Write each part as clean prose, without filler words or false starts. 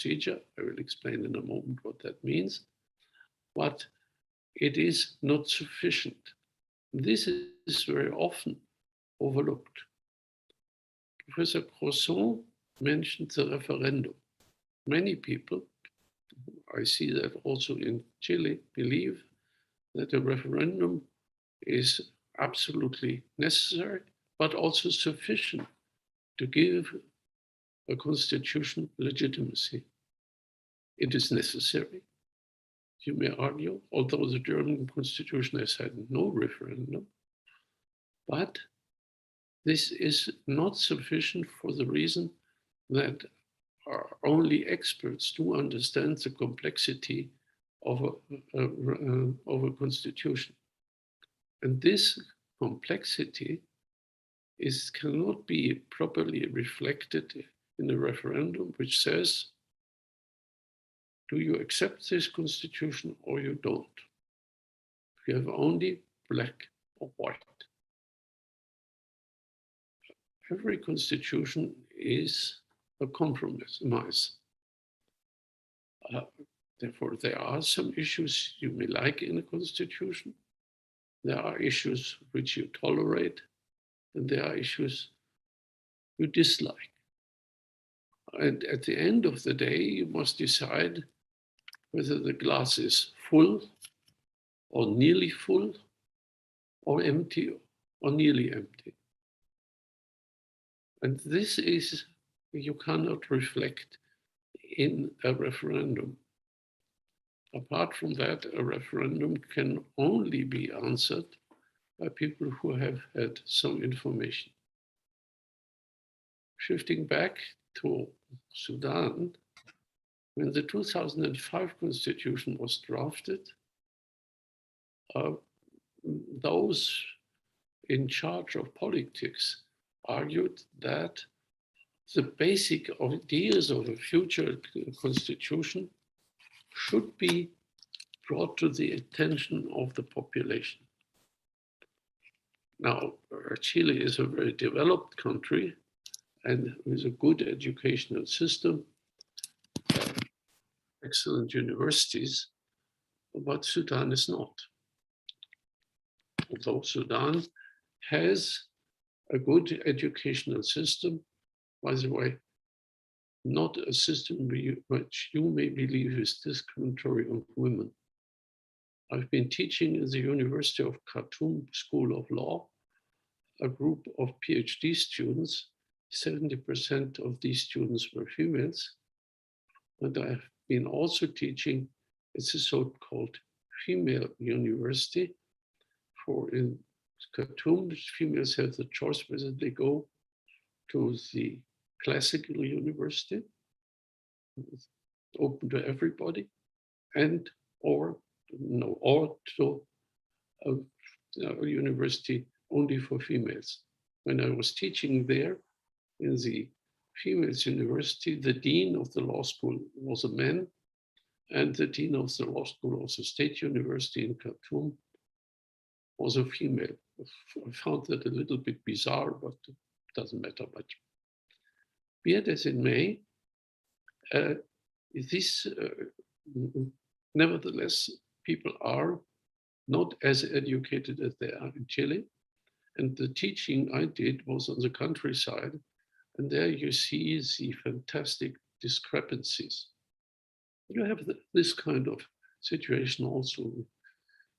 procedure. I will explain in a moment what that means, but it is not sufficient. This is very often overlooked. Professor Crosson mentioned the referendum. Many people, I see that also in Chile, believe that a referendum is absolutely necessary, but also sufficient to give a constitution legitimacy. It is necessary, you may argue, although the German constitution has had no referendum, but this is not sufficient for the reason that only experts do understand the complexity of a constitution. And this complexity cannot be properly reflected in a referendum which says, do you accept this constitution or you don't? You have only black or white. Every constitution is a compromise. Therefore, there are some issues you may like in a constitution. There are issues which you tolerate, and there are issues you dislike. And at the end of the day, you must decide whether the glass is full or nearly full or empty or nearly empty. And this is, you cannot reflect in a referendum. Apart from that, a referendum can only be answered by people who have had some information. Shifting back to Sudan, when the 2005 constitution was drafted, those in charge of politics argued that the basic ideas of a future constitution should be brought to the attention of the population. Now, Chile is a very developed country and with a good educational system, excellent universities, but Sudan is not. Although Sudan has a good educational system, by the way, not a system which you may believe is discriminatory of women. I've been teaching in the University of Khartoum School of Law, a group of PhD students. 70% of these students were females. And I've been also teaching, it's a so-called female university. For in Khartoum, females have the choice whether they go to the classical university, open to everybody, or to a university only for females. When I was teaching there in the females university, the dean of the law school was a man, and the dean of the law school of the state university in Khartoum was a female. I found that a little bit bizarre, but it doesn't matter much. Be it as it may, nevertheless, people are not as educated as they are in Chile. And the teaching I did was on the countryside. And there you see the fantastic discrepancies. You have this kind of situation also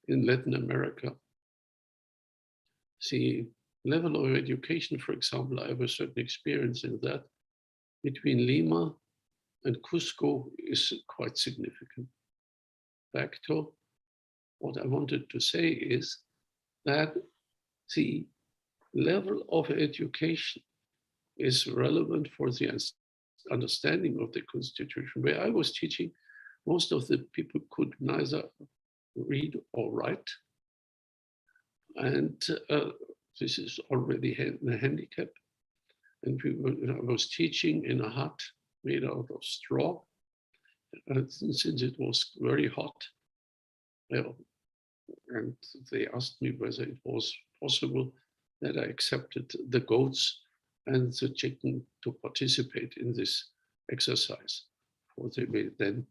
in Latin America. The level of education, for example, I have a certain experience in that, between Lima and Cusco is quite significant. Back to what I wanted to say is that the level of education is relevant for the understanding of the constitution. Where I was teaching, most of the people could neither read or write. And this is already a handicap. And I was teaching in a hut made out of straw. And since it was very hot, and they asked me whether it was possible that I accepted the goats and the chicken to participate in this exercise. for they were then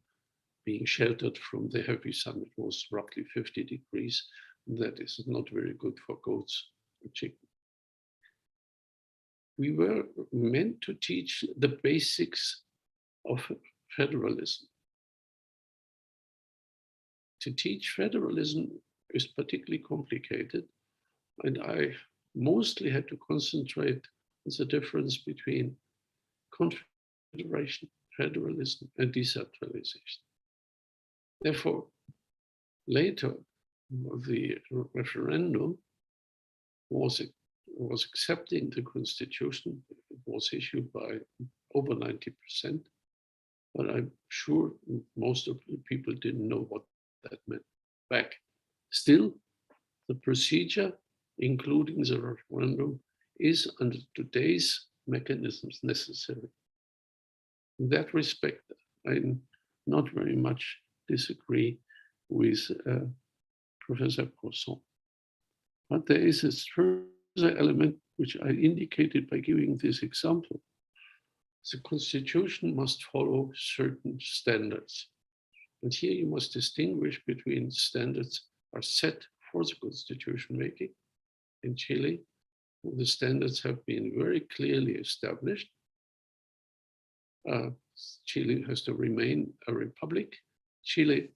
being sheltered from the heavy sun. It was roughly 50 degrees. That is not very good for goats or chicken. We were meant to teach the basics of federalism. To teach federalism is particularly complicated, and I mostly had to concentrate on the difference between confederation, federalism, and decentralization. Therefore, later, the referendum was accepting the constitution. It was issued by over 90%, but I'm sure most of the people didn't know what that meant back. Still, the procedure, including the referendum, is under today's mechanisms necessary. In that respect, I not very much disagree with Professor Croissant. But there is a further element which I indicated by giving this example. The constitution must follow certain standards. And here you must distinguish between standards are set for the constitution making. In Chile, the standards have been very clearly established. Chile has to remain a republic. Chile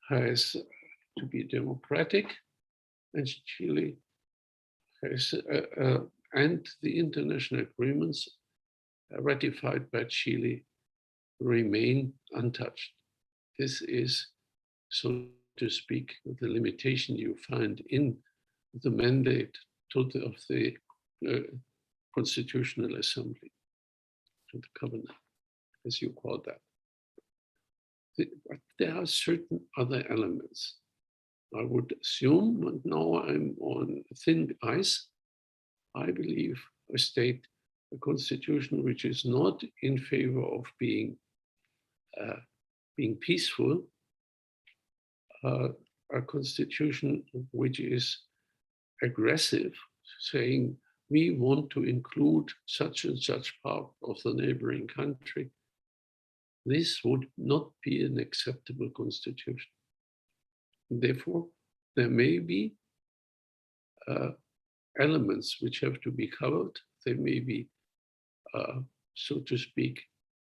has to be democratic, and Chile has, and the international agreements ratified by Chile remain untouched. This is, so to speak, the limitation you find in the mandate of the Constitutional Assembly, to the covenant, as you call that. But there are certain other elements. I would assume, and now I'm on thin ice, I believe a state, a constitution which is not in favor of being peaceful, a constitution which is aggressive, saying we want to include such and such part of the neighboring country, this would not be an acceptable constitution. Therefore, there may be elements which have to be covered. They may be, so to speak,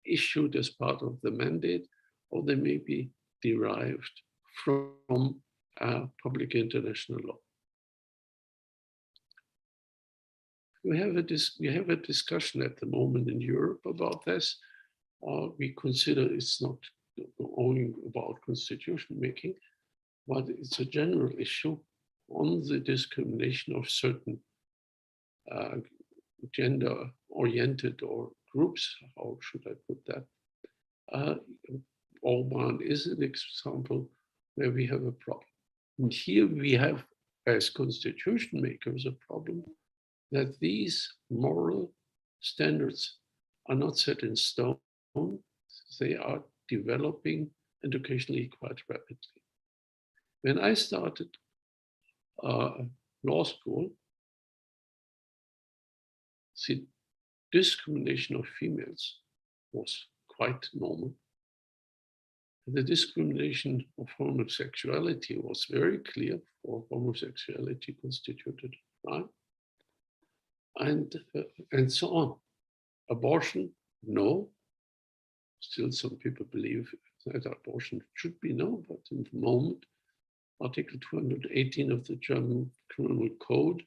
issued as part of the mandate, or they may be derived from public international law. We have a discussion at the moment in Europe about this. We consider it's not only about constitution making, but it's a general issue on the discrimination of certain gender-oriented or groups. How should I put that? Oman is an example where we have a problem. And here we have, as constitution makers, a problem that these moral standards are not set in stone. They are developing and occasionally quite rapidly. When I started law school, the discrimination of females was quite normal. The discrimination of homosexuality was very clear, for homosexuality constituted a crime, and so on. Abortion, no. Still, some people believe that abortion should be no, but in the moment, Article 218 of the German Criminal Code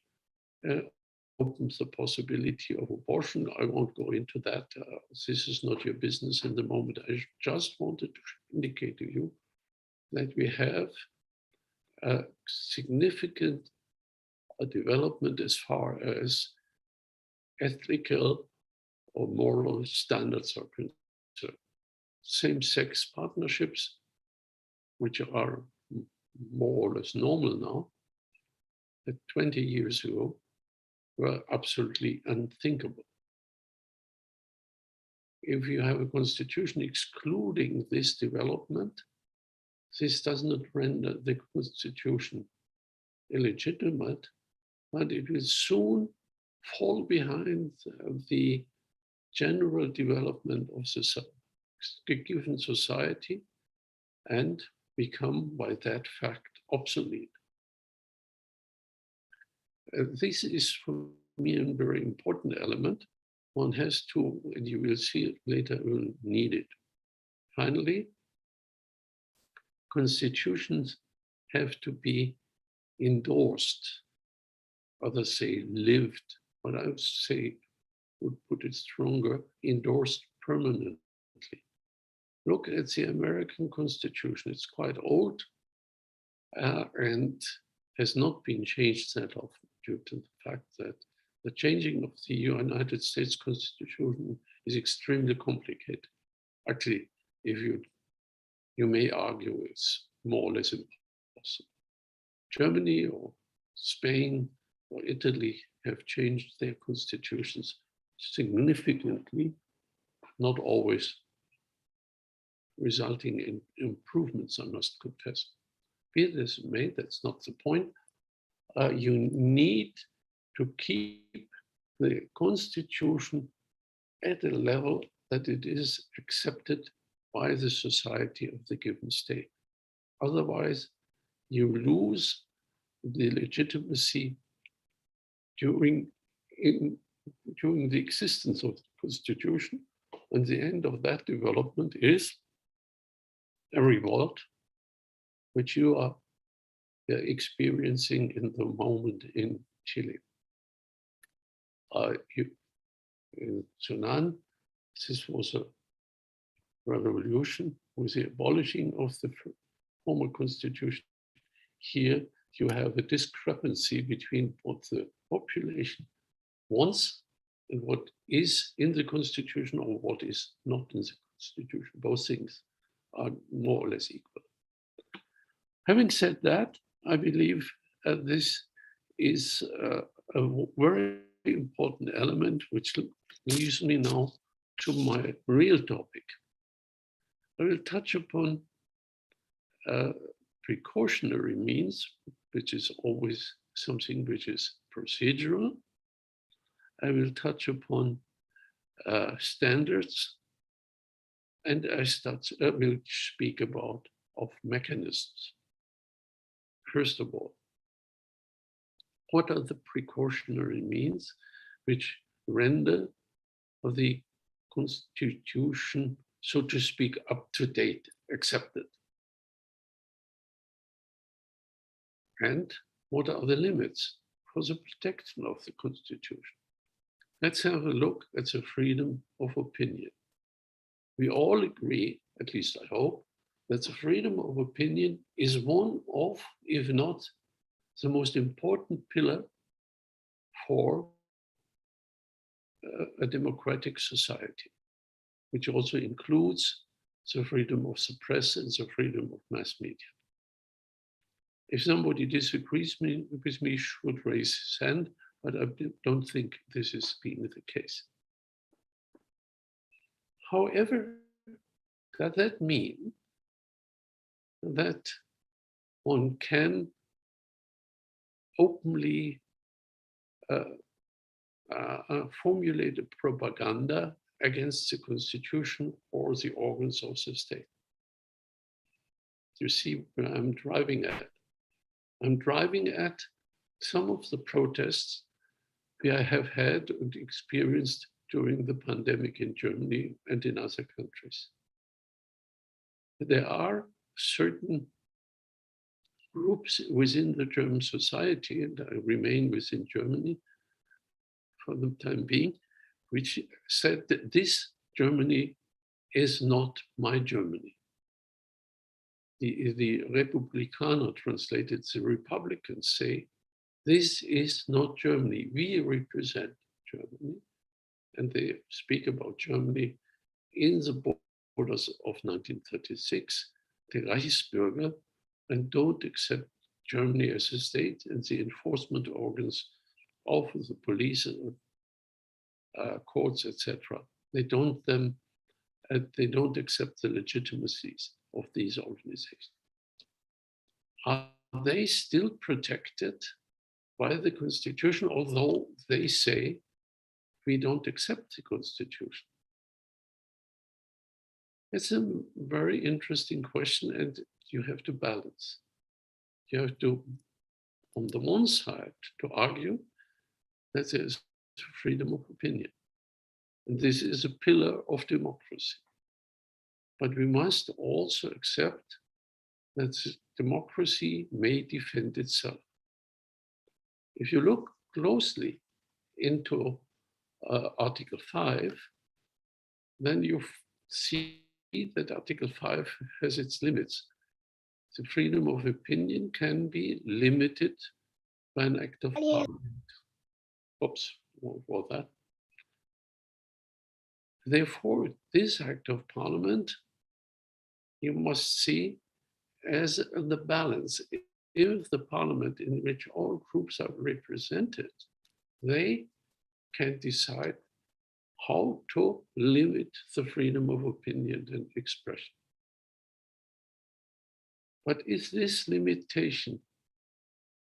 opens the possibility of abortion. I won't go into that. This is not your business in the moment. I just wanted to indicate to you that we have a significant development as far as ethical or moral standards are concerned. Same-sex partnerships, which are more or less normal now, that 20 years ago were absolutely unthinkable. If you have a constitution excluding this development, this does not render the constitution illegitimate, but it will soon fall behind the general development of society. given society and become by that fact obsolete. This is for me a very important element. One has to, and you will see it later, will need it. Finally, constitutions have to be endorsed. Others say lived, but I would say, would put it stronger, endorsed permanently. Look at the American Constitution. It's quite old and has not been changed that often due to the fact that the changing of the United States Constitution is extremely complicated. Actually, if you may argue it's more or less impossible. Germany or Spain or Italy have changed their constitutions significantly, not always resulting in improvements, I must confess. Be it as it may, that's not the point. You need to keep the constitution at a level that it is accepted by the society of the given state. Otherwise, you lose the legitimacy during the existence of the constitution, and the end of that development is a revolt, which you are experiencing in the moment in Chile. In Sudan, this was a revolution with the abolishing of the former constitution. Here you have a discrepancy between what the population wants and what is in the constitution or what is not in the constitution. Both things are more or less equal. Having said that, I believe this is a very important element which leads me now to my real topic. I will touch upon precautionary means, which is always something which is procedural. I will touch upon standards, and I will speak about mechanisms. First of all, what are the precautionary means which render the constitution, so to speak, up to date, accepted? And what are the limits for the protection of the constitution? Let's have a look at the freedom of opinion. We all agree, at least I hope, that the freedom of opinion is one of, if not the most important pillar for a democratic society, which also includes the freedom of the press and the freedom of mass media. If somebody disagrees with me, should raise his hand, but I don't think this is being the case. However, does that mean that one can openly formulate a propaganda against the constitution or the organs of the state? You see where I'm driving at. I'm driving at some of the protests we have had and experienced during the pandemic in Germany and in other countries. There are certain groups within the German society, and I remain within Germany for the time being, which said that this Germany is not my Germany. The Republikaner, translated the Republicans, say, this is not Germany. We represent Germany. And they speak about Germany in the borders of 1936, the Reichsbürger, and don't accept Germany as a state and the enforcement organs of the police and courts, etc. They don't accept the legitimacies of these organizations. Are they still protected by the constitution, although they say we don't accept the constitution? It's a very interesting question, and you have to balance. You have to, on the one side, to argue that there is freedom of opinion. And this is a pillar of democracy. But we must also accept that democracy may defend itself. If you look closely into Article 5, then you see that Article 5 has its limits. The freedom of opinion can be limited by an act of parliament. Oops, what was that? Therefore, this act of parliament, you must see as the balance. If the parliament in which all groups are represented, they can decide how to limit the freedom of opinion and expression. But is this limitation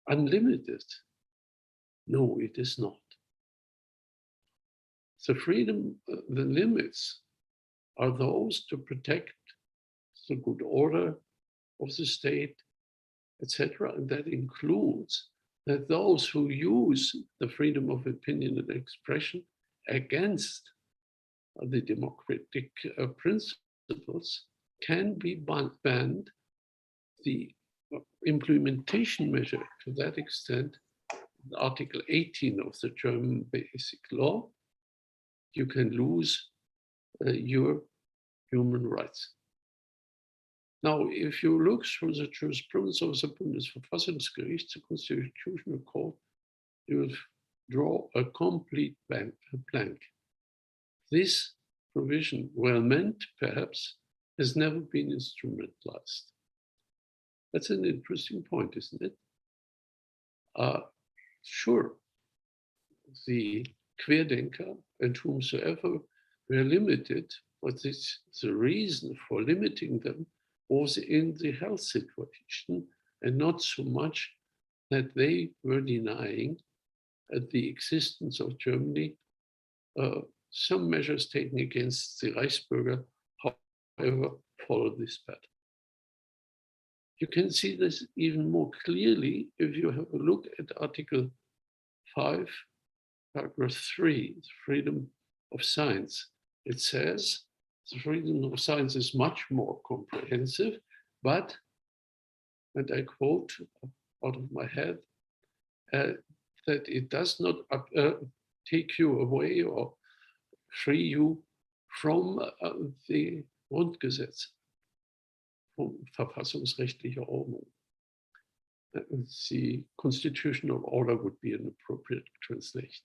unlimited? No, it is not. The freedom, the limits are those to protect the good order of the state, etc. And that includes that those who use the freedom of opinion and expression against the democratic principles can be banned. The implementation measure to that extent, Article 18 of the German Basic Law, you can lose your human rights. Now, if you look through the jurisprudence of the Bundesverfassungsgericht, the Constitutional Court, you will draw a complete blank. This provision, well meant perhaps, has never been instrumentalized. That's an interesting point, isn't it? Sure, the Querdenker and whomsoever were limited, but the reason for limiting them was in the health situation, and not so much that they were denying the existence of Germany. Some measures taken against the Reichsbürger, however, follow this pattern. You can see this even more clearly if you have a look at Article 5, paragraph 3, the freedom of science. It says the freedom of science is much more comprehensive, but, and I quote out of my head, that it does not take you away or free you from the Grundgesetz, from verfassungsrechtlicher Ordnung. The constitutional order would be an appropriate translation.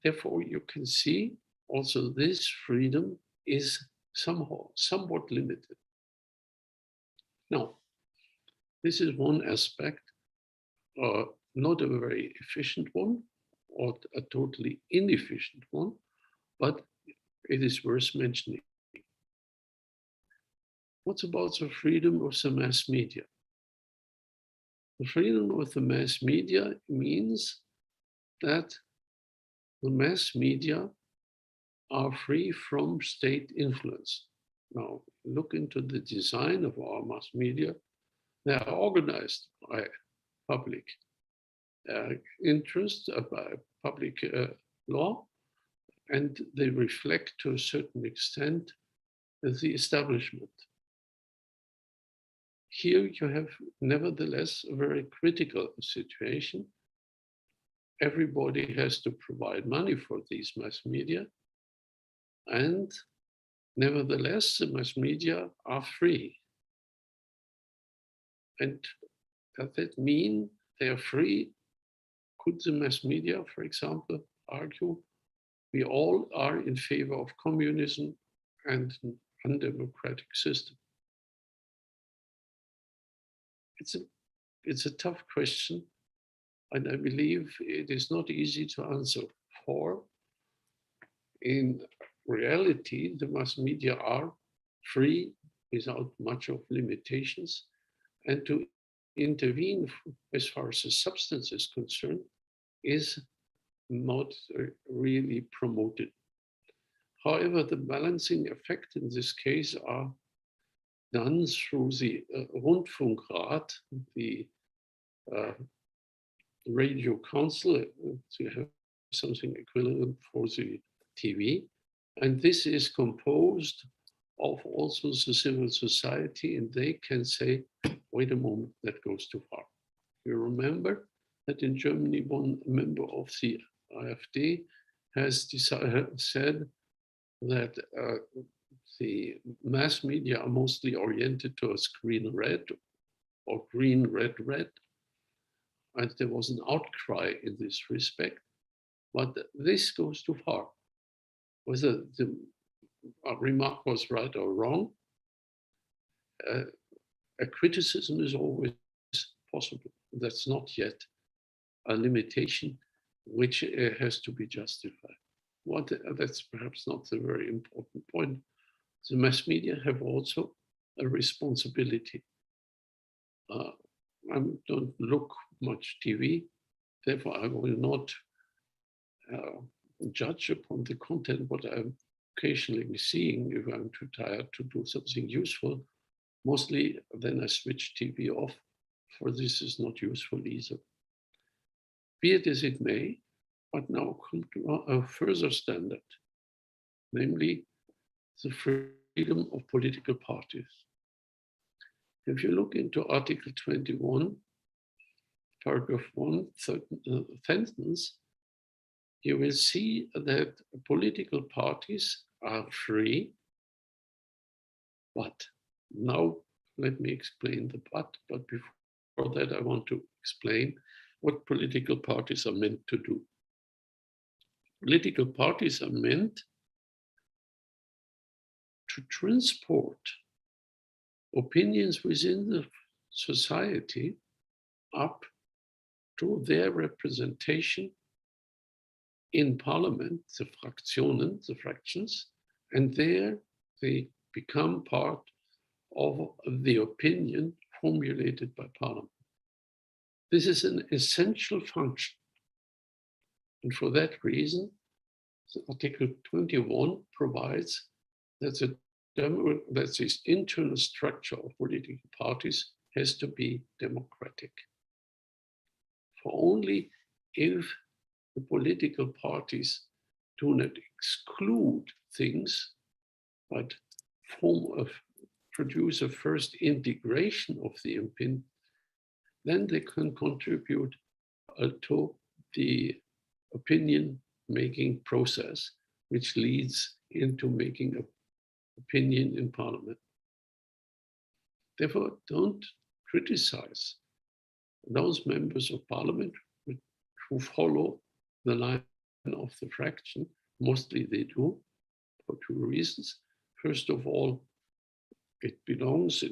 Therefore, you can see also this freedom is somewhat limited. Now, this is one aspect, not a very efficient one or a totally inefficient one, but it is worth mentioning. What about the freedom of the mass media? The freedom of the mass media means that the mass media are free from state influence. Now, look into the design of our mass media. They are organized by public interest, by public law, and they reflect to a certain extent the establishment. Here you have nevertheless a very critical situation. Everybody has to provide money for these mass media, and nevertheless the mass media are free. And does that mean they are free? Could the mass media, for example, argue we all are in favor of communism and an undemocratic system? It's a tough question, and I believe it is not easy to answer. For in reality, the mass media are free without much of limitations, and to intervene as far as the substance is concerned is not really promoted. However, the balancing effect in this case are done through the Rundfunkrat, the radio council, to have something equivalent for the TV. And this is composed of also the civil society, and they can say, wait a moment, that goes too far. You remember that in Germany, one member of the AfD has said that the mass media are mostly oriented towards green-red or green-red-red. And there was an outcry in this respect, but this goes too far. Whether the remark was right or wrong, a criticism is always possible. That's not yet a limitation which has to be justified. That's perhaps not the very important point. The mass media have also a responsibility. I don't look much TV, therefore I will not judge upon the content what I'm occasionally seeing if I'm too tired to do something useful. Mostly then I switch TV off, for this is not useful either. Be it as it may, but now come to a further standard, namely the freedom of political parties. If you look into Article 21, paragraph 1, third sentence, you will see that political parties are free, but now let me explain the but before that I want to explain what political parties are meant to do. Political parties are meant to transport opinions within the society up to their representation in parliament, the fractions, and there they become part of the opinion formulated by parliament. This is an essential function. And for that reason, Article 21 provides that this internal structure of political parties has to be democratic. For only if the political parties do not exclude things, but produce a first integration of the opinion, then they can contribute to the opinion-making process, which leads into making an opinion in parliament. Therefore, don't criticize those members of parliament who follow the line of the fraction. Mostly they do, for two reasons. First of all, it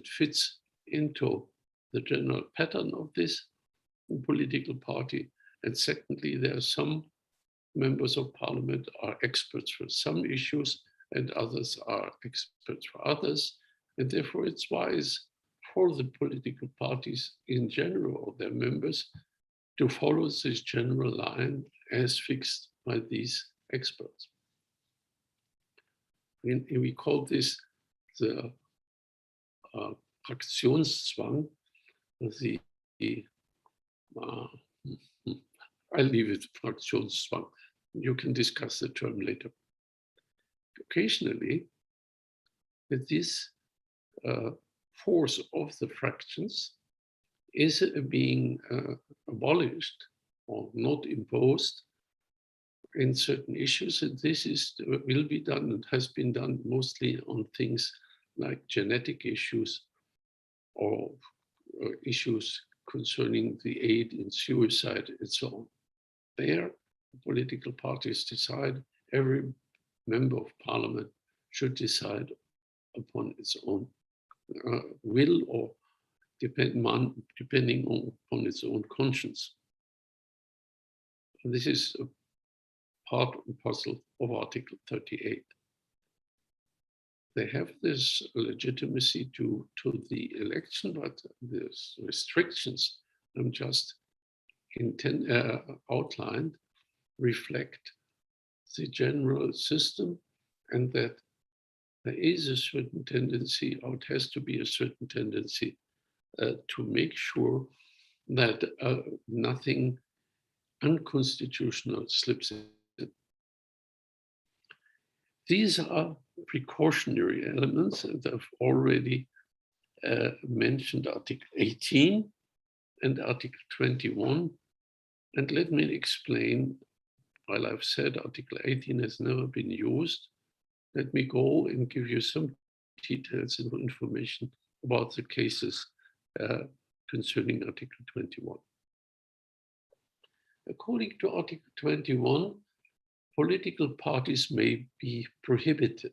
fits into the general pattern of this political party. And secondly, there are some members of parliament are experts for some issues and others are experts for others. And therefore it's wise for the political parties in general, or their members, to follow this general line as fixed by these experts. We call this the Fraktionszwang. I'll leave it Fraktionszwang. You can discuss the term later. Occasionally, that this force of the fractions is being abolished or not imposed in certain issues, and this will be done and has been done mostly on things like genetic issues or issues concerning the aid in suicide and so on. There, political parties decide, every member of parliament should decide upon its own will or depending on its own conscience. And this is a part and parcel of Article 38. They have this legitimacy to the election, but the restrictions I'm just outlined reflect the general system and that there is a certain tendency, or it has to be a certain tendency, to make sure that nothing unconstitutional slips in. These are precautionary elements, and I've already mentioned Article 18 and Article 21. And let me explain, while I've said Article 18 has never been used, let me go and give you some details and information about the cases concerning Article 21. According to Article 21, political parties may be prohibited.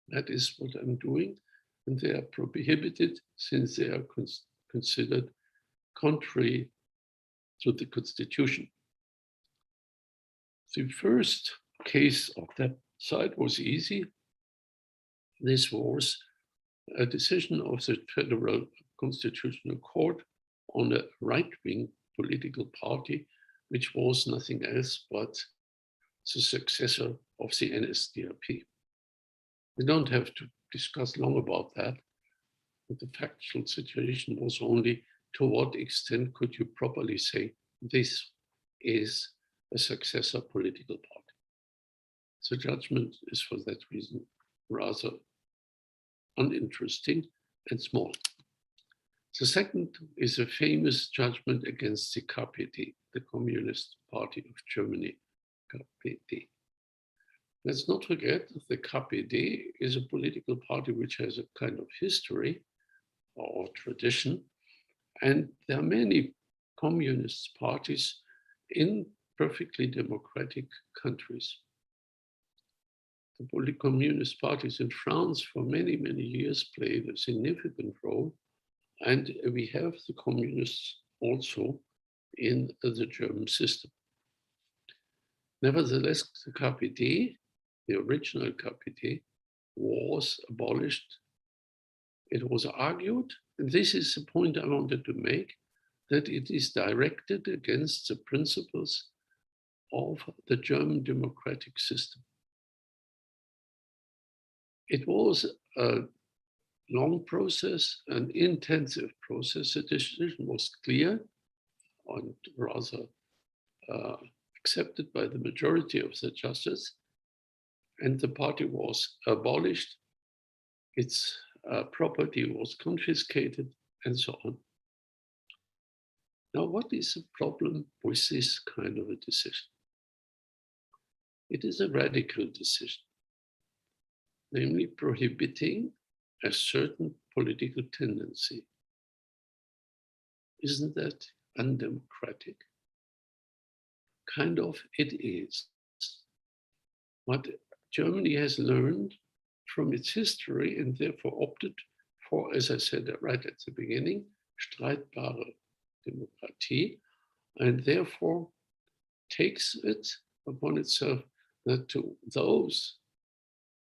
That is what I'm doing. And they are prohibited since they are considered contrary to the Constitution. The first case of that side was easy. This was a decision of the Federal Constitutional Court on a right-wing political party, which was nothing else but the successor of the NSDAP. We don't have to discuss long about that. But the factual situation was only to what extent could you properly say this is a successor political party. The judgment is for that reason rather uninteresting and small. The second is a famous judgment against the KPD, the Communist Party of Germany, KPD. Let's not forget that the KPD is a political party which has a kind of history or tradition, and there are many communist parties in perfectly democratic countries. The communist parties in France for many, many years played a significant role, and we have the communists also in the German system. Nevertheless, the KPD, the original KPD, was abolished. It was argued, and this is the point I wanted to make, that it is directed against the principles of the German democratic system. It was a long process, an intensive process. The decision was clear and rather accepted by the majority of the justices, and the party was abolished. Its property was confiscated, and so on. Now, what is the problem with this kind of a decision? It is a radical decision, namely prohibiting a certain political tendency. Isn't that undemocratic? Kind of it is. What Germany has learned from its history and therefore opted for, as I said right at the beginning, streitbare Demokratie, and therefore takes it upon itself that to those,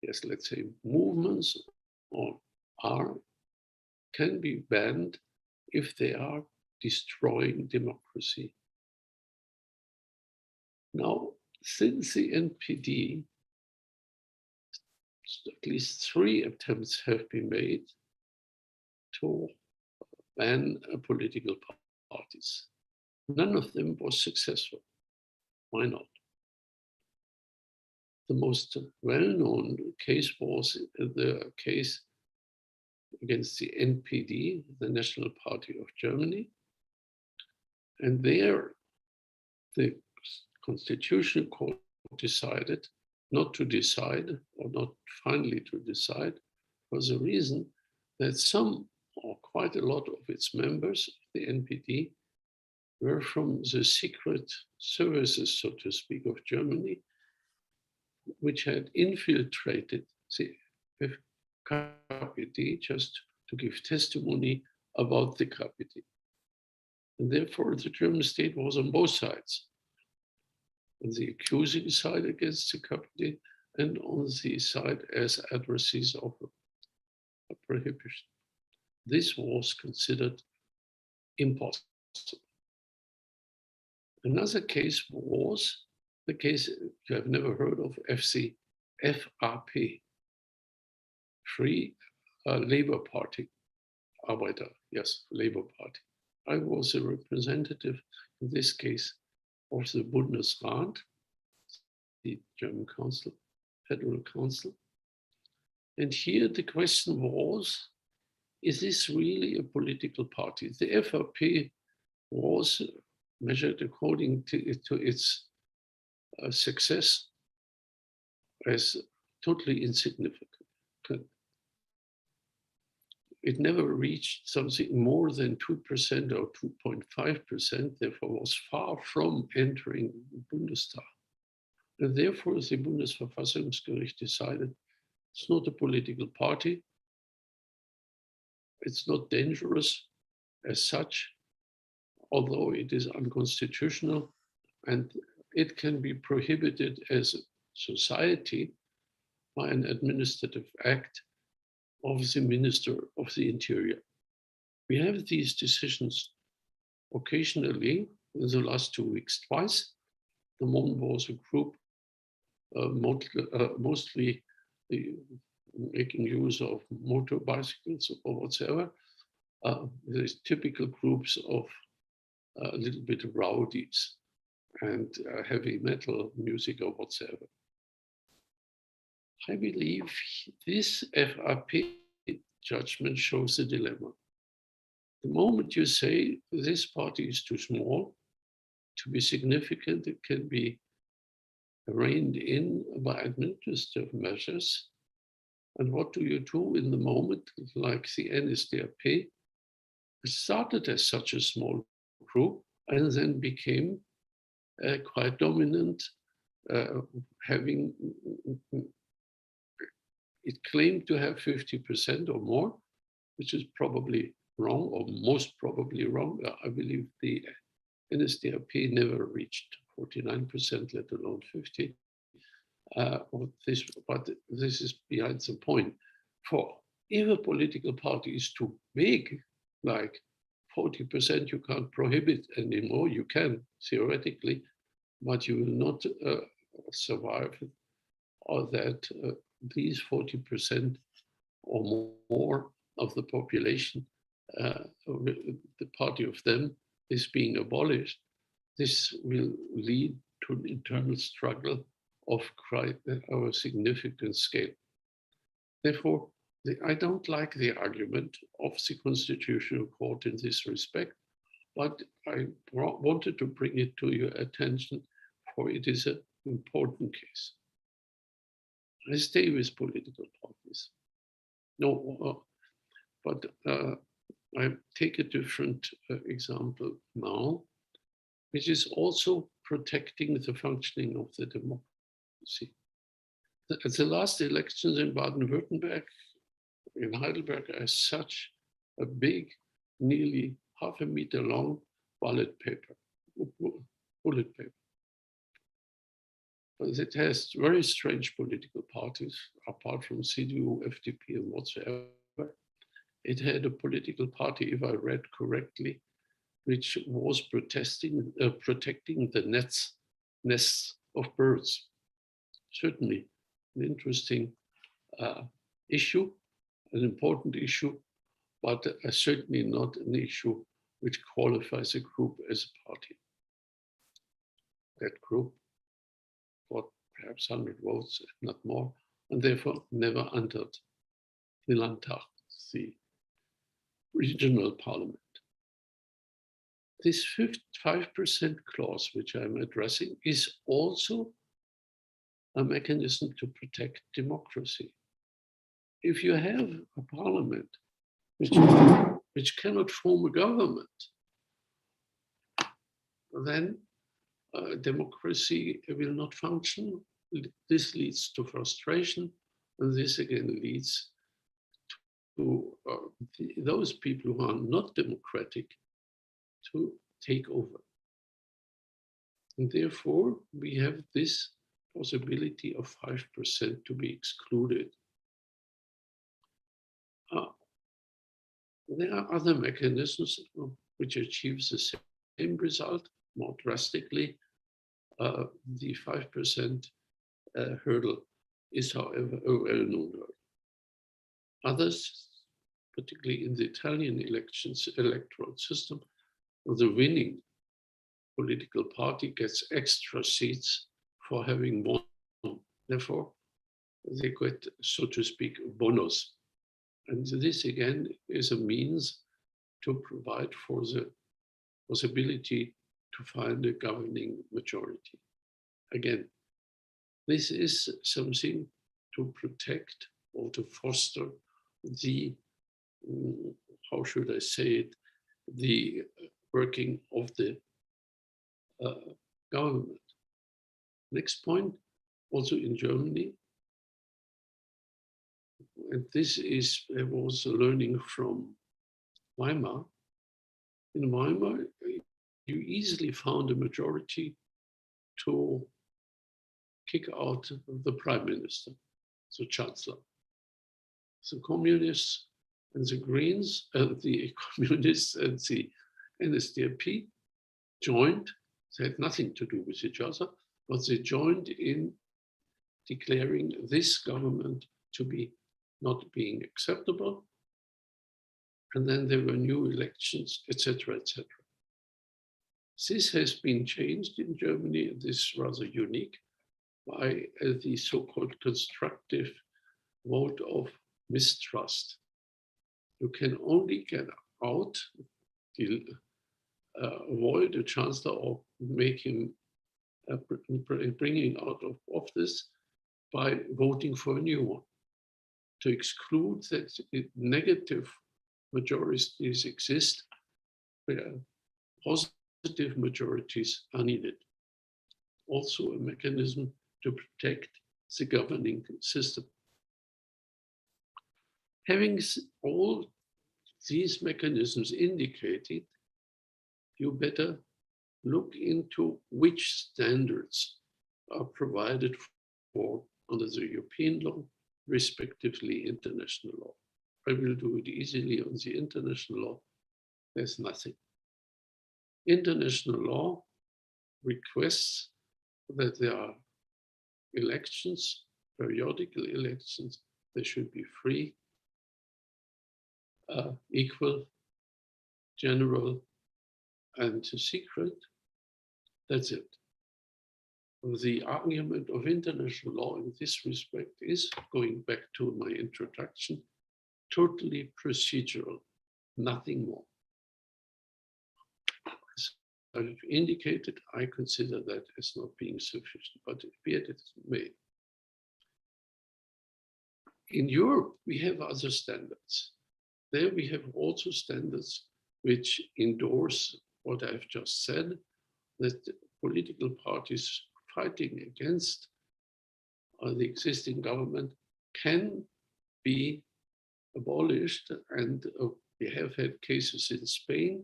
yes, let's say movements or can be banned if they are destroying democracy. Now, since the NPD, at least 3 attempts have been made to ban political parties. None of them was successful. Why not? The most well-known case was the case against the NPD, the National Party of Germany. And there, the Constitutional Court decided not to decide, or not finally to decide, for the reason that some or quite a lot of its members of the NPD were from the secret services, so to speak, of Germany, which had infiltrated the KPD just to give testimony about the KPD. And therefore, the German state was on both sides, on the accusing side against the KPD and on the side as adversaries of a prohibition. This was considered impossible. Another case was the case you have never heard of, FC FAP, Free Labor Party, Arbeiter, yes, Labor Party. I was a representative, in this case, of the Bundesrat, the German Council, Federal Council. And here the question was, is this really a political party? The FAP was measured according to its success as totally insignificant. It never reached something more than 2% or 2.5%, therefore was far from entering the Bundestag. And therefore the Bundesverfassungsgericht decided it's not a political party, it's not dangerous as such, although it is unconstitutional, and it can be prohibited as a society by an administrative act of the Minister of the Interior. We have these decisions occasionally in the last 2 weeks twice. The one was a group mostly making use of motor bicycles or whatsoever. There's typical groups of a little bit of rowdies and heavy metal music or whatsoever. I believe this FAP judgment shows the dilemma. The moment you say this party is too small to be significant, it can be reined in by administrative measures. And what do you do in the moment, like the NSDAP, which started as such a small group and then became quite dominant, having it claimed to have 50% or more, which is probably wrong, or most probably wrong. I believe the NSDAP never reached 49%, let alone 50. But this is behind the point. For if a political party is too big, like 40%, you can't prohibit anymore. You can theoretically, but you will not survive, or that these 40% or more of the population, the party of them is being abolished. This will lead to an internal struggle of a significant scale. Therefore, I don't like the argument of the Constitutional Court in this respect, but I wanted to bring it to your attention, for it is an important case. I stay with political parties. No, but I take a different example now, which is also protecting the functioning of the democracy. At the last elections in Baden-Wurttemberg, in Heidelberg, as such a big, nearly half a meter long bullet paper. It has very strange political parties, apart from CDU, FDP, and whatsoever. It had a political party, if I read correctly, which was protecting the nests of birds. Certainly an interesting issue, an important issue, but certainly not an issue which qualifies a group as a party. That group got perhaps 100 votes, if not more, and therefore never entered the Landtag, the regional parliament. This 5% clause, which I'm addressing, is also a mechanism to protect democracy. If you have a parliament which cannot form a government, then democracy will not function. This leads to frustration, and this again leads to those people who are not democratic to take over. And therefore, we have this possibility of 5% to be excluded. There are other mechanisms which achieve the same result more drastically. The 5% hurdle is, however, a well-known word. Others, particularly in the Italian electoral system, the winning political party gets extra seats for having won. Therefore, they get, so to speak, bonus. And this, again, is a means to provide for the possibility to find a governing majority. Again, this is something to protect or to foster the, how should I say it, the working of the government. Next point, also in Germany, and this is, I was learning from Weimar. In Weimar, you easily found a majority to kick out the prime minister, the chancellor. The communists and the Greens, the communists and the NSDAP joined. They had nothing to do with each other, but they joined in declaring this government to be not being acceptable. And then there were new elections, etc., etc. This has been changed in Germany, and this is rather unique, by the so-called constructive vote of mistrust. You can only get out, avoid a chancellor or make him bringing out of office by voting for a new one, to exclude that negative majorities exist where positive majorities are needed. Also a mechanism to protect the governing system. Having all these mechanisms indicated, you better look into which standards are provided for under the European law, respectively international law. I will do it easily on the international law. There's nothing. International law requests that there are elections, periodical elections. They should be free, equal, general, and secret. That's it. The argument of international law in this respect is, going back to my introduction, totally procedural, nothing more. As I've indicated, I consider that as not being sufficient, but be it as it may. In Europe, we have other standards. There we have also standards which endorse what I've just said, that political parties fighting against the existing government can be abolished, and we have had cases in Spain,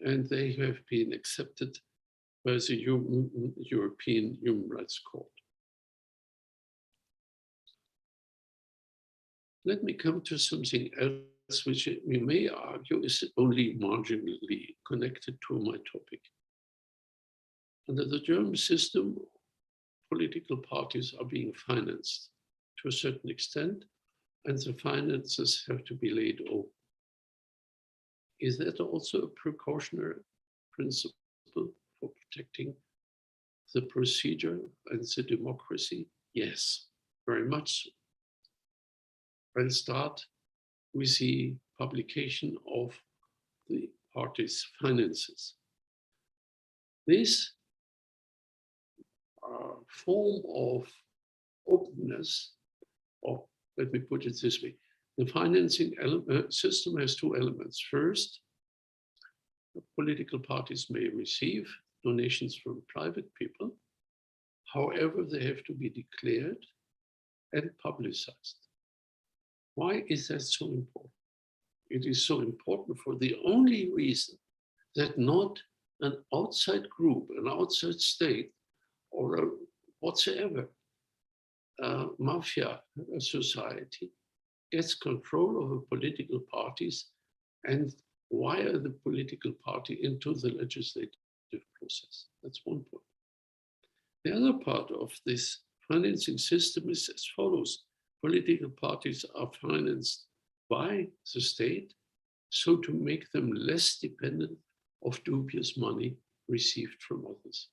and they have been accepted by the European Human Rights Court. Let me come to something else which we may argue is only marginally connected to my topic. Under the German system, political parties are being financed to a certain extent, and the finances have to be laid open. Is that also a precautionary principle for protecting the procedure and the democracy? Yes, very much so. I'll start with the publication of the party's finances. This form of openness, or let me put it this way, the financing system has two elements. First, political parties may receive donations from private people. However, they have to be declared and publicized. Why is that so important? It is so important for the only reason that not an outside group, an outside state, or whatsoever mafia society gets control over political parties and wire the political party into the legislative process. That's one point. The other part of this financing system is as follows. Political parties are financed by the state, so to make them less dependent of dubious money received from others.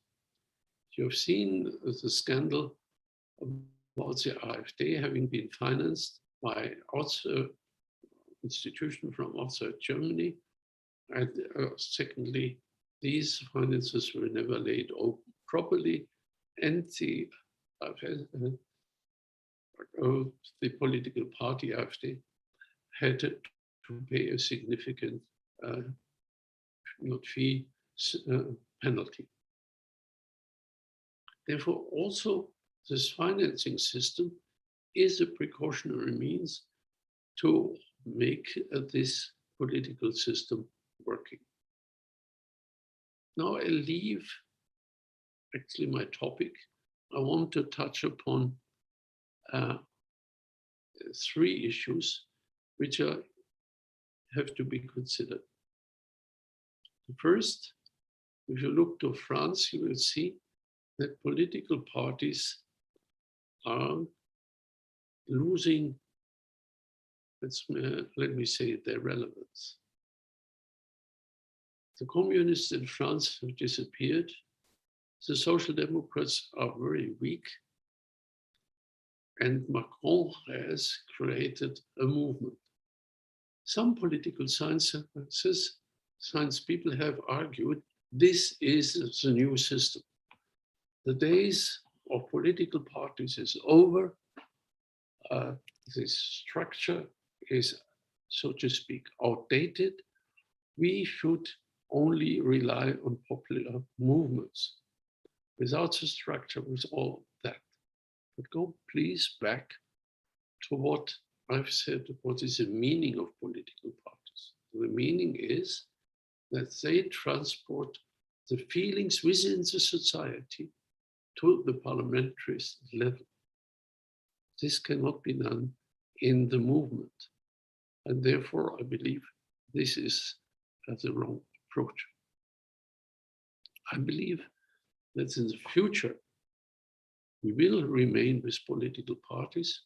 You have seen the scandal about the AfD having been financed by institutions from outside Germany. And secondly, these finances were never laid open properly, and the political party AfD had to pay a significant not fee, penalty. Therefore, also this financing system is a precautionary means to make this political system working. Now I leave actually my topic. I want to touch upon 3 issues which have to be considered. The first, if you look to France, you will see that political parties are losing, let me say, their relevance. The communists in France have disappeared. The Social Democrats are very weak. And Macron has created a movement. Some political science people have argued this is the new system. The days of political parties is over. This structure is, so to speak, outdated. We should only rely on popular movements without the structure, with all that. But go please back to what I've said, what is the meaning of political parties. The meaning is that they transport the feelings within the society to the parliamentary level. This cannot be done in the movement. And therefore, I believe this is the wrong approach. I believe that in the future, we will remain with political parties,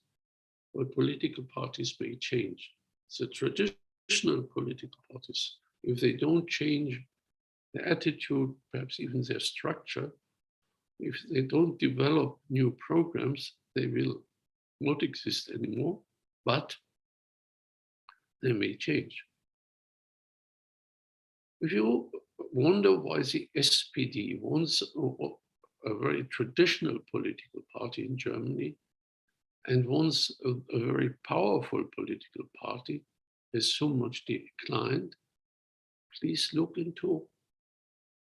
but political parties may change. The traditional political parties, if they don't change their attitude, perhaps even their structure, if they don't develop new programs, they will not exist anymore, but they may change. If you wonder why the SPD, once a very traditional political party in Germany, and once a very powerful political party, has so much declined, please look into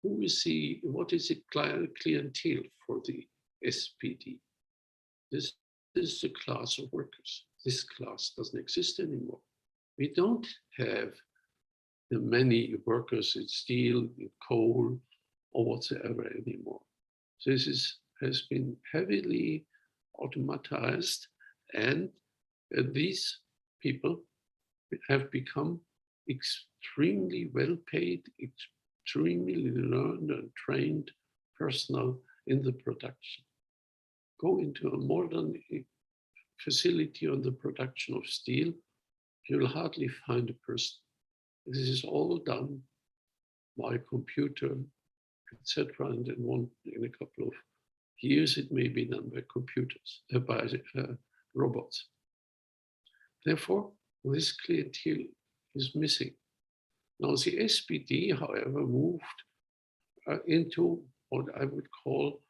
who is what is the clientele for the SPD. This is the class of workers. This class doesn't exist anymore. We don't have the many workers in steel, in coal, or whatsoever anymore. This has been heavily automatized, and these people have become extremely well paid, extremely learned and trained personnel in the production. Go into a modern facility on the production of steel, you'll hardly find a person. This is all done by computer, etc. And in a couple of years, it may be done by computers, by robots. Therefore, this clientele is missing. Now, the SPD, however, moved into what I would call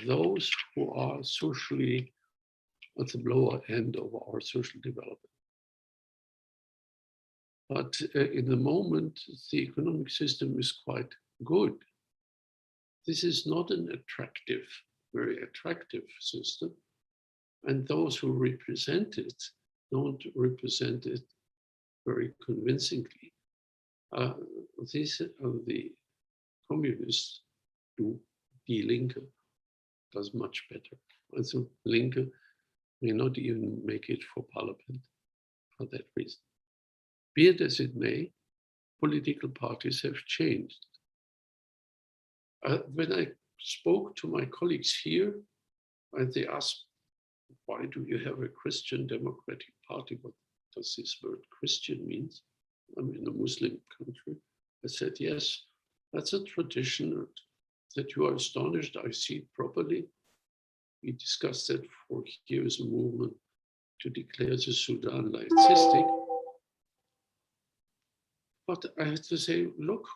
those who are socially at the lower end of our social development. But in the moment, the economic system is quite good. This is not an attractive, very attractive system. And those who represent it don't represent it very convincingly. The communists do. Die Linke does much better. And so Linke may not even make it for parliament for that reason. Be it as it may, political parties have changed. When I spoke to my colleagues here, And they asked, why do you have a Christian Democratic Party? What does this word Christian mean? I'm in a Muslim country. I said, yes, that's a tradition that you are astonished. I see it properly. We discussed that for years, a movement to declare the Sudan laïcistic. But I have to say, look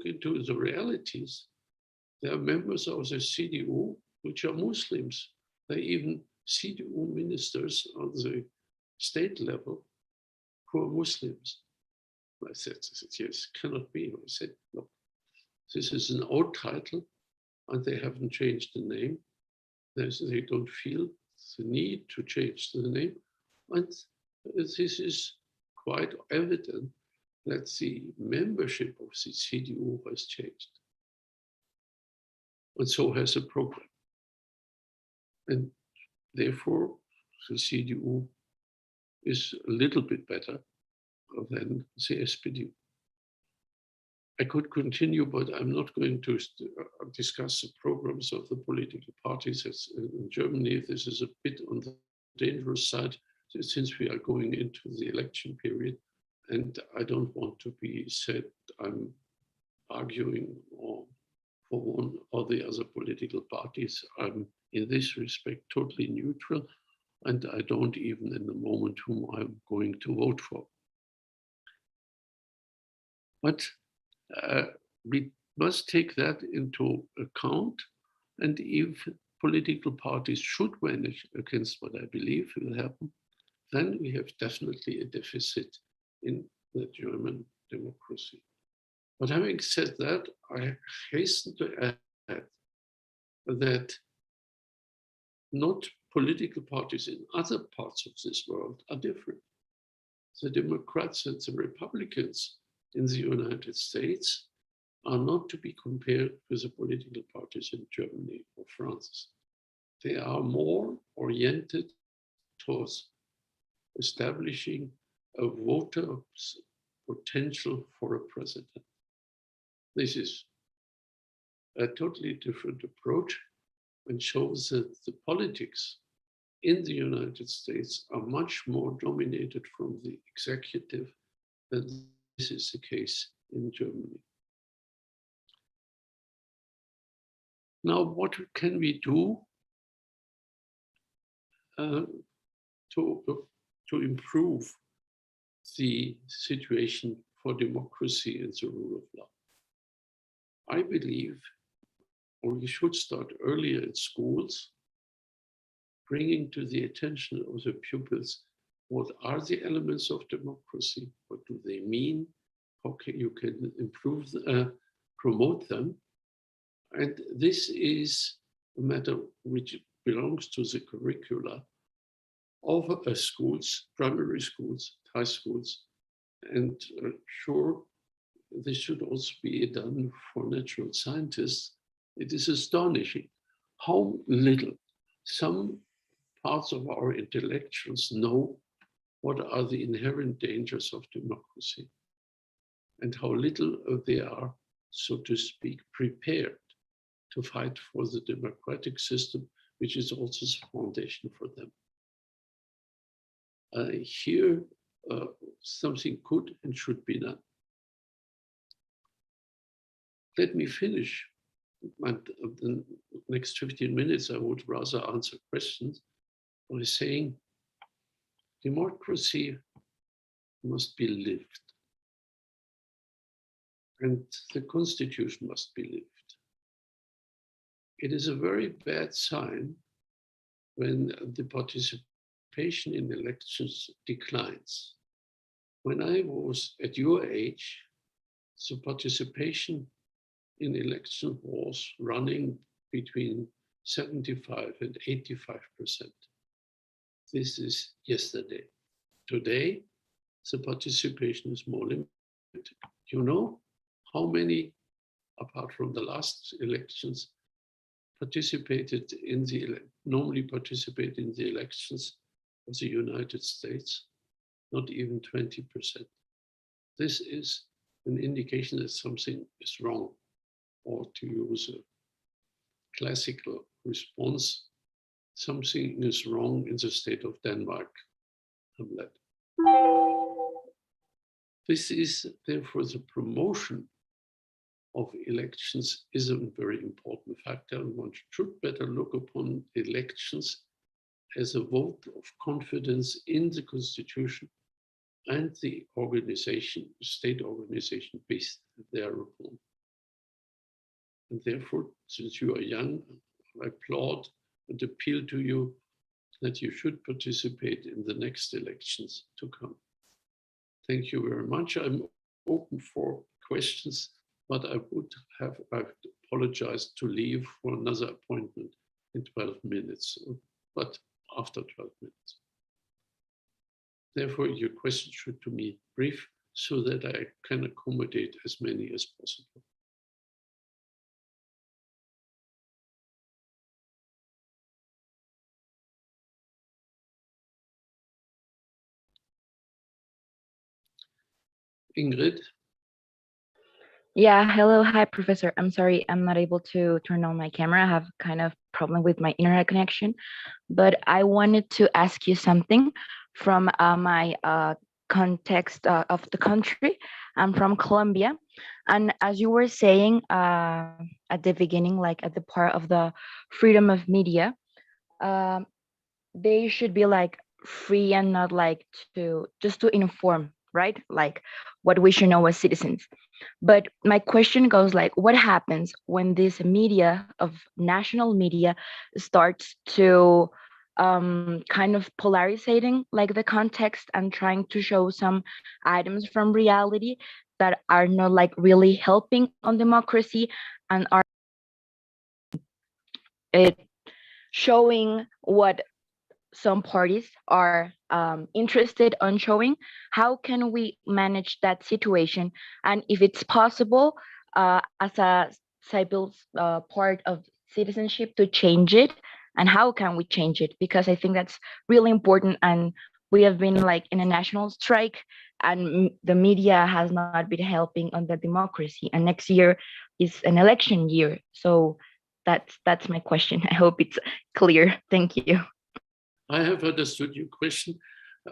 into the realities. There are members of the CDU which are Muslims. There are even CDU ministers on the state level who are Muslims. I said, yes, cannot be. I said, look, this is an old title and they haven't changed the name. They don't feel the need to change the name. And this is quite evident that the membership of the CDU has changed. And so has the program. And therefore, the CDU is a little bit better than the SPD. I could continue, but I'm not going to discuss the programs of the political parties. In Germany, this is a bit on the dangerous side since we are going into the election period. And I don't want to be said I'm arguing for one or the other political parties. I'm in this respect totally neutral, and I don't even in the moment whom I'm going to vote for. But we must take that into account, and if political parties should win against what I believe will happen, then we have definitely a deficit in the German democracy. But having said that, I hasten to add that not political parties in other parts of this world are different. The Democrats and the Republicans in the United States are not to be compared with the political parties in Germany or France. They are more oriented towards establishing a voter's potential for a president. This is a totally different approach and shows that the politics in the United States are much more dominated from the executive than this is the case in Germany. Now, what can we do to improve the situation for democracy and the rule of law? I believe, or we should start earlier in schools, bringing to the attention of the pupils what are the elements of democracy, what do they mean, how you can improve, promote them. And this is a matter which belongs to the curricula of schools, primary schools, high schools, and sure, this should also be done for natural scientists. It is astonishing how little some parts of our intellectuals know what are the inherent dangers of democracy and how little they are, so to speak, prepared to fight for the democratic system, which is also the foundation for them. Here, something could and should be done. Let me finish. The next 15 minutes, I would rather answer questions by saying democracy must be lived. And the constitution must be lived. It is a very bad sign when the participation in elections declines. When I was at your age, the participation in election was running between 75 and 85%. This is yesterday. Today, the participation is more limited. You know how many, apart from the last elections, normally participate in the elections of the United States? Not even 20%. This is an indication that something is wrong, or to use a classical response, something is wrong in the state of Denmark. Hamlet. This is therefore the promotion of elections is a very important factor. One should better look upon elections as a vote of confidence in the constitution and the organization, state organization based thereupon. And therefore, since you are young, I applaud and appeal to you that you should participate in the next elections to come. Thank you very much. I'm open for questions, but I would have apologized to leave for another appointment in 12 minutes, but after 12 minutes. Therefore, your question should to me brief so that I can accommodate as many as possible. Ingrid? Yeah, hello. Hi, Professor. I'm sorry, I'm not able to turn on my camera. I have kind of problem with my internet connection, but I wanted to ask you something from my context of the country. I'm from Colombia. And as you were saying at the beginning, like at the part of the freedom of media, they should be like free and not like to just to inform, right? Like what we should know as citizens. But my question goes like, what happens when this media of national media starts to kind of polarizing like the context and trying to show some items from reality that are not like really helping on democracy and are showing what some parties are interested on showing? How can we manage that situation? And if it's possible, as a civil part of citizenship, to change it, and how can we change it? Because I think that's really important, and we have been like in a national strike, and the media has not been helping on the democracy. And next year is an election year, so that's my question. I hope it's clear. Thank you. I have understood your question.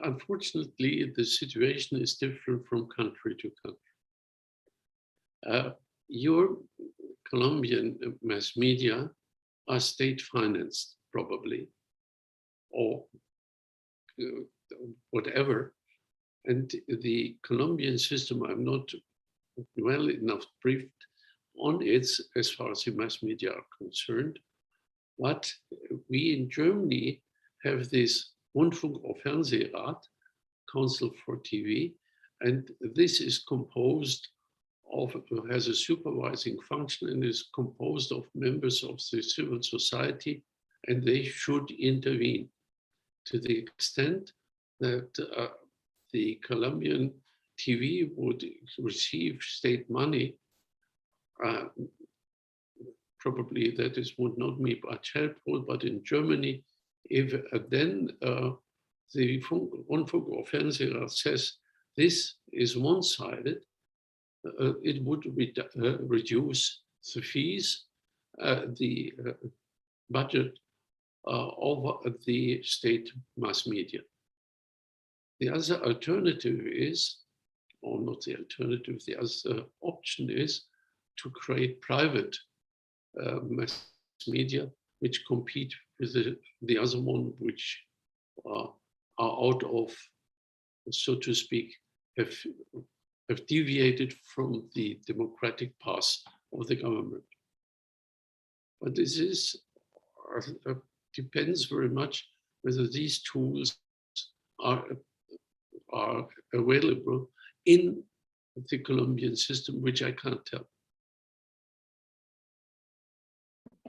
Unfortunately, the situation is different from country to country. Your Colombian mass media are state-financed, probably, or whatever. And the Colombian system, I'm not well enough briefed on it as far as the mass media are concerned. But we in Germany have this Rundfunk- und Fernsehrat, Council for TV, and this is composed of, has a supervising function and is composed of members of the civil society, and they should intervene to the extent that the Colombian TV would receive state money. Probably that would not be much helpful, but in Germany, if then the Rundfunk- und Fernsehrat says this is one-sided, it would reduce the fees, the budget of the state mass media. The other alternative is, or not the alternative, the other option is to create private mass media which compete with the other one, which are out of, so to speak, have deviated from the democratic path of the government. But this is depends very much whether these tools are available in the Colombian system, which I can't tell.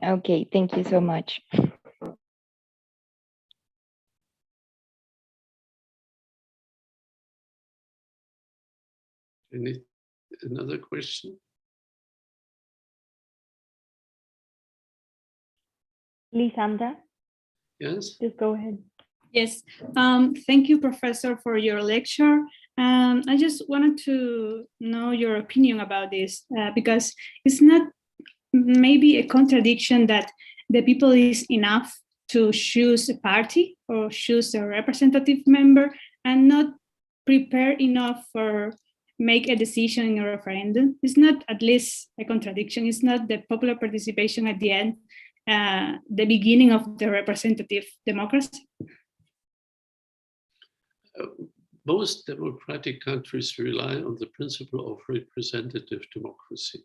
Okay, thank you so much. Another question? Lisandra? Yes? Just go ahead. Yes, thank you, Professor, for your lecture. I just wanted to know your opinion about this, because it's not maybe a contradiction that the people is enough to choose a party or choose a representative member and not prepare enough for make a decision in a referendum. It's not at least a contradiction. It's not the popular participation at the end, the beginning of the representative democracy. Most democratic countries rely on the principle of representative democracy.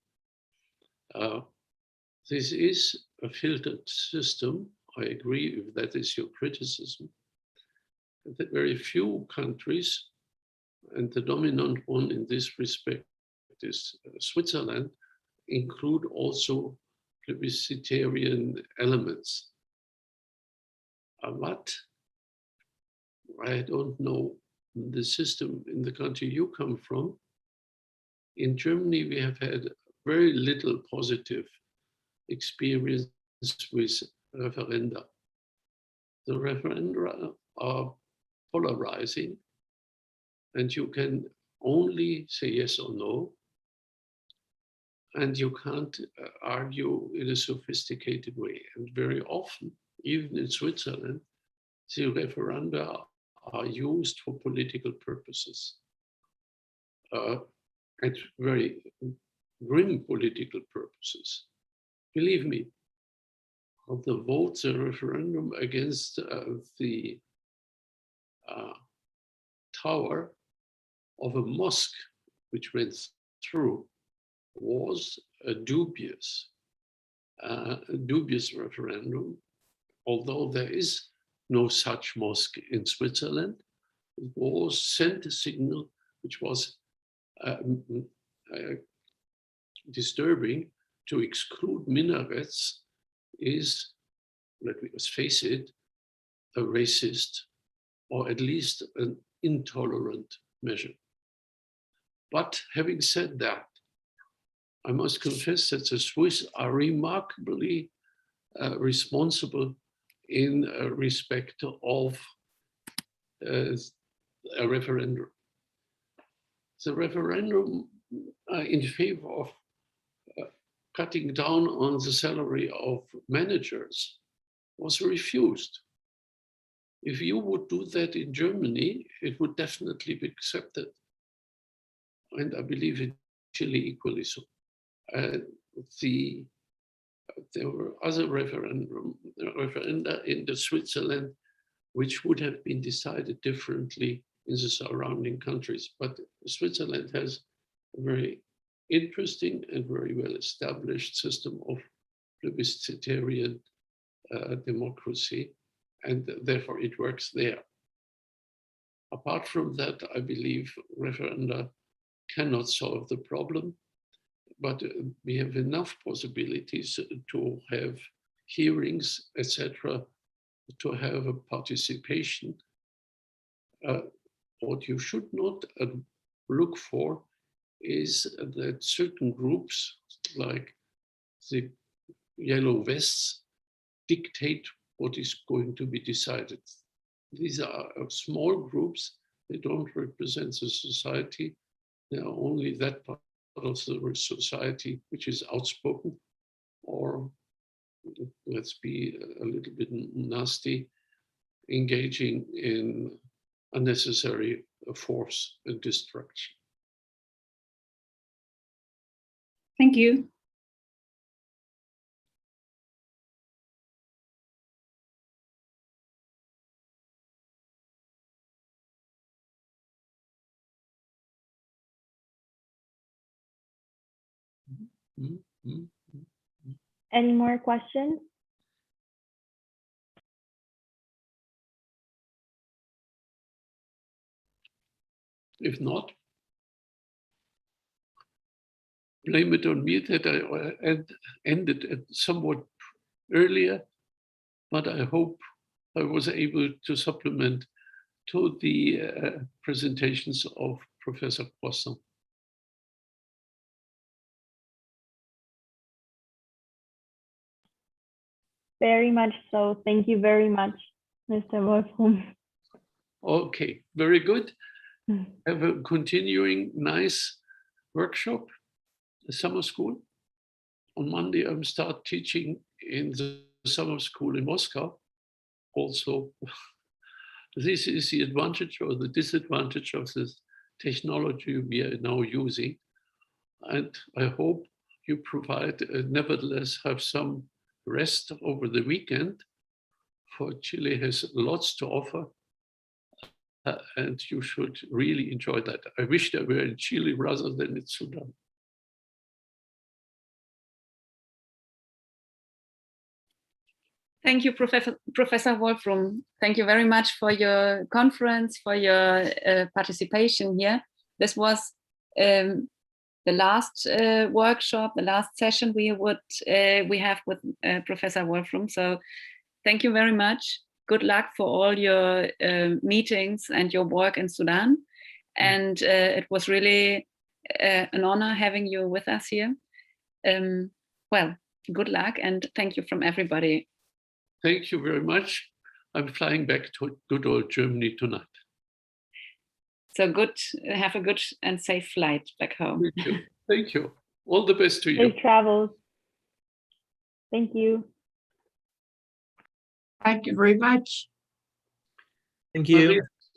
This is a filtered system. I agree if that is your criticism. That very few countries, and the dominant one in this respect is Switzerland, include also plebiscitarian elements. But I don't know the system in the country you come from. In Germany, we have had very little positive experience with referenda. The referenda are polarizing, and you can only say yes or no, and you can't argue in a sophisticated way. And very often, even in Switzerland, the referenda are used for political purposes, and very grim political purposes. Believe me, of the votes, the referendum against the tower of a mosque which went through was a dubious referendum, although there is no such mosque in Switzerland. It was sent a signal which was disturbing. To exclude minarets is, let us face it, a racist or at least an intolerant measure. But having said that, I must confess that the Swiss are remarkably responsible in respect of a referendum. The referendum in favor of cutting down on the salary of managers was refused. If you would do that in Germany, it would definitely be accepted. And I believe in Chile equally so. There were other referenda in Switzerland which would have been decided differently in the surrounding countries. But Switzerland has a very interesting and very well-established system of plebiscitarian democracy, and therefore it works there. Apart from that, I believe referenda cannot solve the problem, but we have enough possibilities to have hearings, etc., to have a participation. What you should not look for is that certain groups, like the yellow vests, dictate what is going to be decided. These are small groups. They don't represent the society. They are only that part of the society which is outspoken, or let's be a little bit nasty, engaging in unnecessary force and destruction. Thank you. Any more questions? If not, blame it on me that I ended it somewhat earlier, but I hope I was able to supplement to the presentations of Professor Croissant. Very much so. Thank you very much, Mr. Wolfrum. Okay, very good. Have a continuing nice workshop, the summer school. On Monday, I'm start teaching in the summer school in Moscow. also this is the advantage or the disadvantage of this technology we are now using. And I hope you provide, nevertheless, have some rest over the weekend, for Chile has lots to offer. And you should really enjoy that. I wish they were in Chile rather than in Sudan. Thank you, Professor Wolfrum. Thank you very much for your conference, for your participation here. This was the last workshop, the last session we have with Professor Wolfrum. So thank you very much. Good luck for all your meetings and your work in Sudan. And it was really an honor having you with us here. Well, good luck and thank you from everybody. Thank you very much. I'm flying back to good old Germany tonight. So good, have a good and safe flight back home. Thank you. Thank you. All the best to you. Safe travels. Thank you. Thank you very much. Thank you.